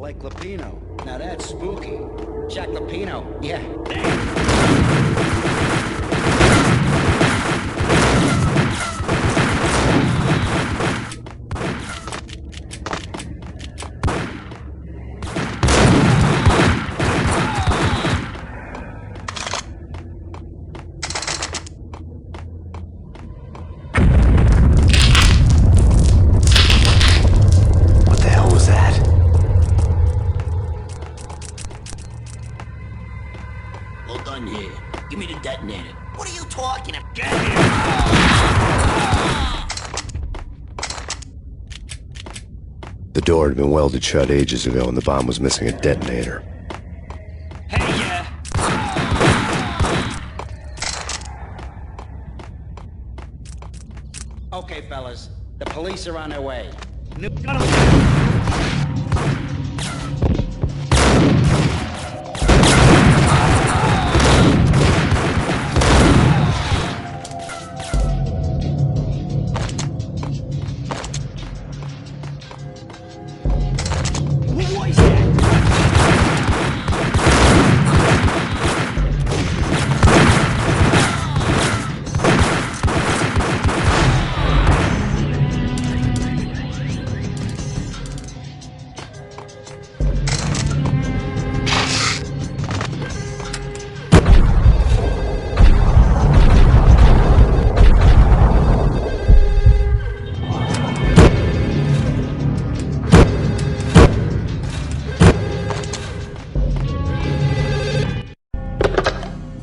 Like Lapino. Now that's spooky. Jack Lapino. Yeah. The door had been welded shut ages ago and the bomb was missing a detonator. Hey, yeah. Okay, fellas. The police are on their way.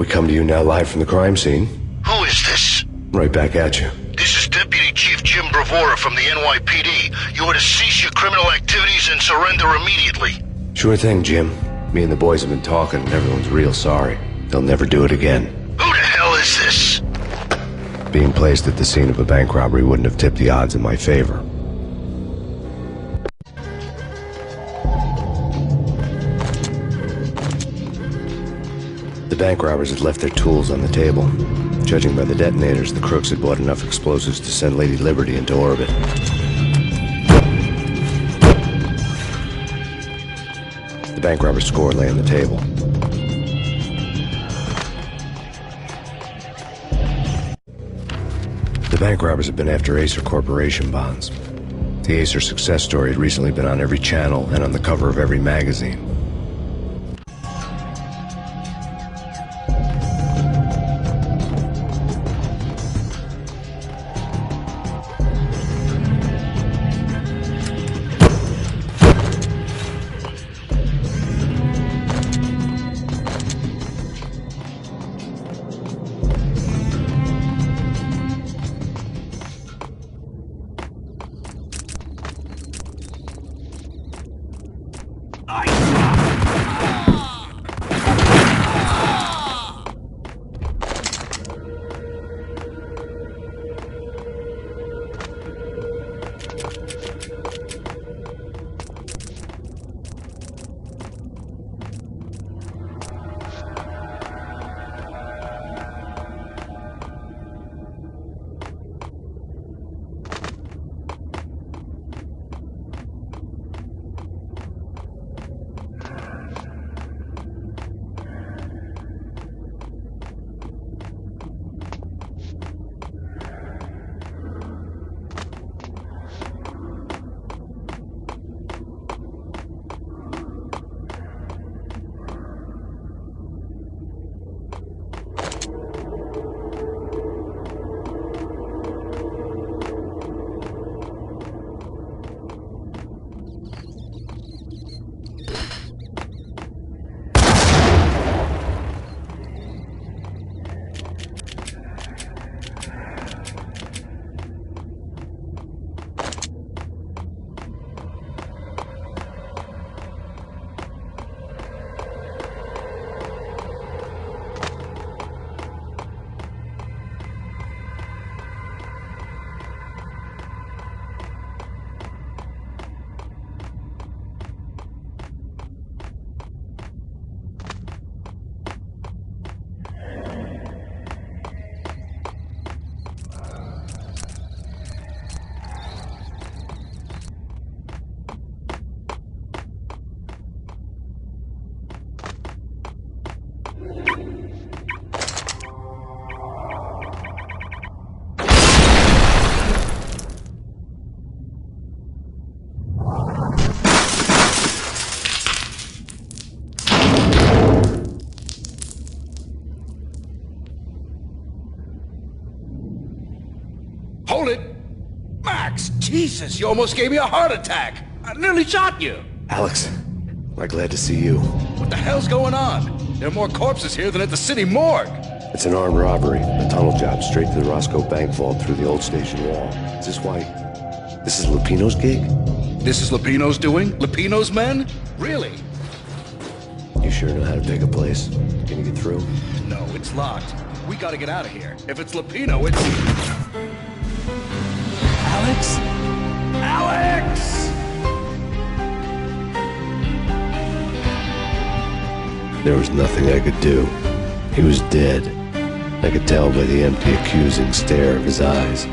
We come to you now live from the crime scene. Who is this? Right back at you. This is Deputy Chief Jim Bravura from the NYPD. You are to cease your criminal activities and surrender immediately. Sure thing, Jim. Me and the boys have been talking and everyone's real sorry. They'll never do it again. Who the hell is this? Being placed at the scene of a bank robbery wouldn't have tipped the odds in my favor. The bank robbers had left their tools on the table. Judging by the detonators, the crooks had bought enough explosives to send Lady Liberty into orbit. The bank robber's score lay on the table. The bank robbers had been after Acer Corporation bonds. The Acer success story had recently been on every channel and on the cover of every magazine. I Hold it! Max! Jesus, you almost gave me a heart attack! I nearly shot you! Alex, I'm glad to see you. What the hell's going on? There are more corpses here than at the city morgue! It's an armed robbery, a tunnel job straight to the Roscoe Bank vault through the old station wall. Is this why... This is Lupino's gig? This is Lupino's doing? Lupino's men? Really? You sure know how to take a place? Can you get through? No, it's locked. We gotta get out of here. If it's Lupino, it's... Alex? Alex! There was nothing I could do. He was dead. I could tell by the empty, accusing stare of his eyes.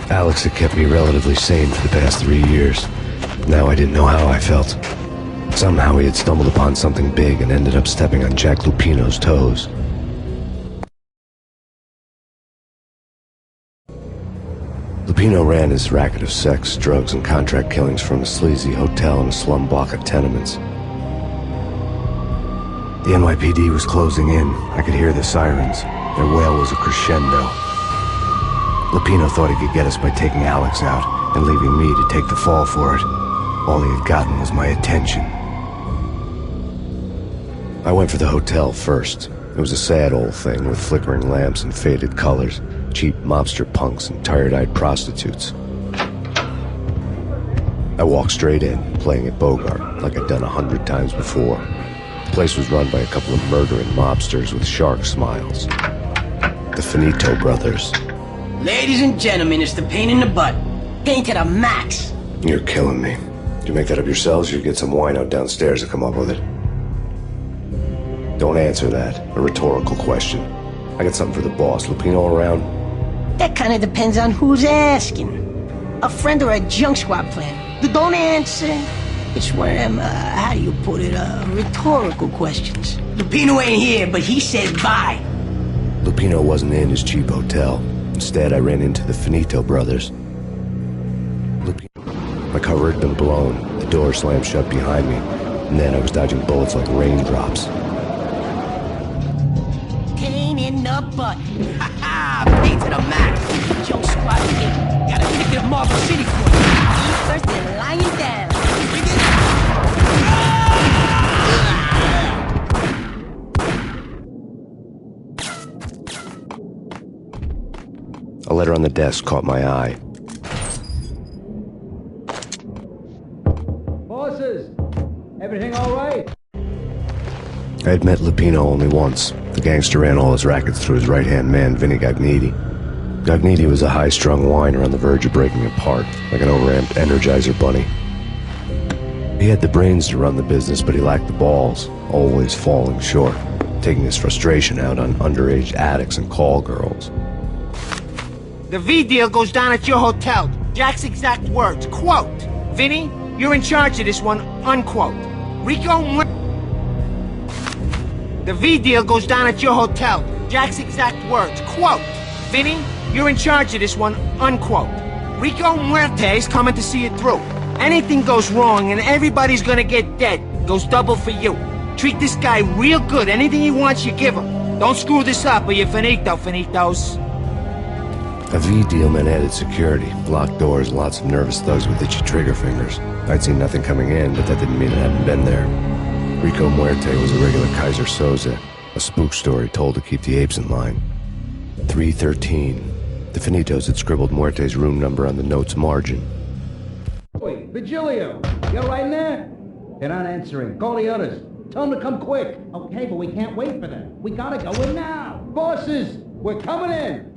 Alex had kept me relatively sane for the past 3 years. Now I didn't know how I felt. Somehow he had stumbled upon something big and ended up stepping on Jack Lupino's toes. Lupino ran his racket of sex, drugs, and contract killings from a sleazy hotel in a slum block of tenements. The NYPD was closing in. I could hear the sirens. Their wail was a crescendo. Lupino thought he could get us by taking Alex out and leaving me to take the fall for it. All he had gotten was my attention. I went for the hotel first. It was a sad old thing with flickering lamps and faded colors, cheap mobster punks and tired-eyed prostitutes. I walked straight in, playing at Bogart, like I'd done 100 times before. The place was run by a couple of murdering mobsters with shark smiles. The Finito brothers. Ladies and gentlemen, it's the pain in the butt. Pain to the max. You're killing me. Did you make that up yourselves, or you get some wino downstairs to come up with it? Don't answer that. A rhetorical question. I got something for the boss. Lupino around? That kind of depends on who's asking. A friend or a junk squad plan. Don't answer. It's one of them, how do you put it, rhetorical questions. Lupino ain't here, but he said bye. Lupino wasn't in his cheap hotel. Instead, I ran into the Finito brothers. My cover had been blown, the door slammed shut behind me, and then I was dodging bullets like raindrops. Pain in the butt. Ha ha! Pain to the max. Junk squad kid. Gotta pick it up Marble City for you. Eat first and lying down. Bring it A letter on the desk caught my eye. Bosses, everything all right? I had met Lupino only once. The gangster ran all his rackets through his right-hand man, Vinny Gagniti. Gagniti was a high-strung whiner on the verge of breaking apart, like an overamped Energizer bunny. He had the brains to run the business, but he lacked the balls, always falling short, taking his frustration out on underage addicts and call girls. The V deal goes down at your hotel. Jack's exact words, quote, "Vinny, you're in charge of this one," unquote. Rico, the V deal goes down at your hotel. Jack's exact words, quote, "Vinny, you're in charge of this one," unquote. Rico Muerte's coming to see it through. Anything goes wrong and everybody's gonna get dead, goes double for you. Treat this guy real good. Anything he wants, you give him. Don't screw this up or you're finito, finitos. A V deal meant added security, locked doors, and lots of nervous thugs with itchy trigger fingers. I'd seen nothing coming in, but that didn't mean it hadn't been there. Rico Muerte was a regular Kaiser Soze, a spook story told to keep the apes in line. 313. The Finitos had scribbled Muerte's room number on the note's margin. Wait, Vigilio, you all right in there? They're not answering. Call the others. Tell them to come quick. Okay, but we can't wait for them. We gotta go in now. Bosses, we're coming in.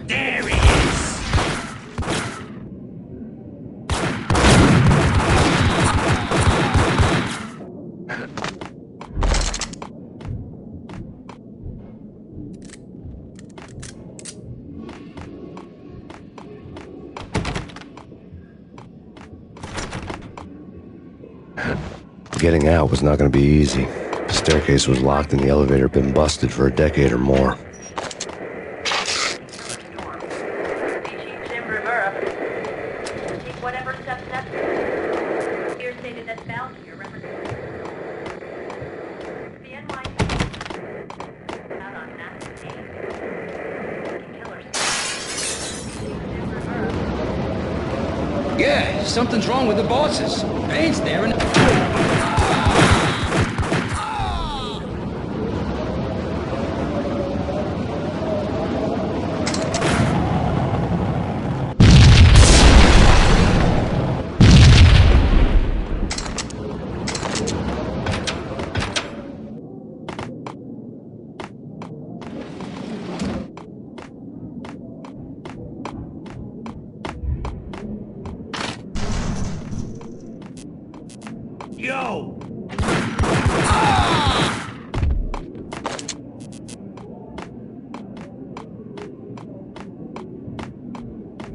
There he is! Getting out was not going to be easy. The staircase was locked and the elevator had been busted for a decade or more. Yeah, something's wrong with the bosses. Payne's there and... Yo!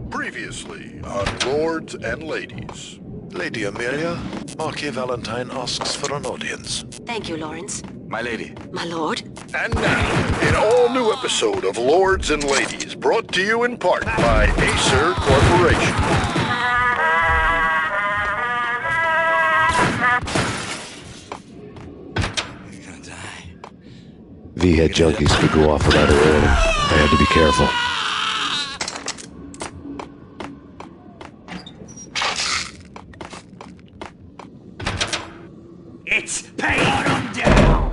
Previously on Lords and Ladies. Lady Amelia, Marquis Valentine asks for an audience. Thank you, Lawrence. My lady. My lord. And now, an all-new episode of Lords and Ladies, brought to you in part by Acer Corporation. V-head junkies could go off without a warning. I had to be careful. It's Payne him down!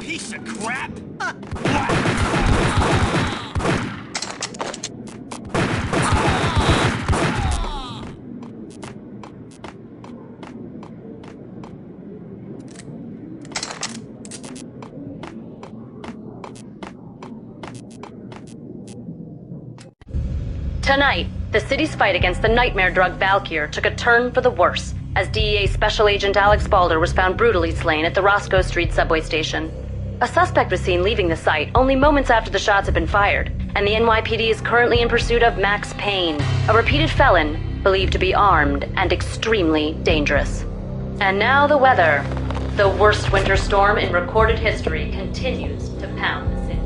Piece of crap! Tonight, the city's fight against the nightmare drug Valkyr took a turn for the worse, as DEA Special Agent Alex Balder was found brutally slain at the Roscoe Street subway station. A suspect was seen leaving the site only moments after the shots had been fired, and the NYPD is currently in pursuit of Max Payne, a repeated felon believed to be armed and extremely dangerous. And now the weather. The worst winter storm in recorded history continues to pound the city.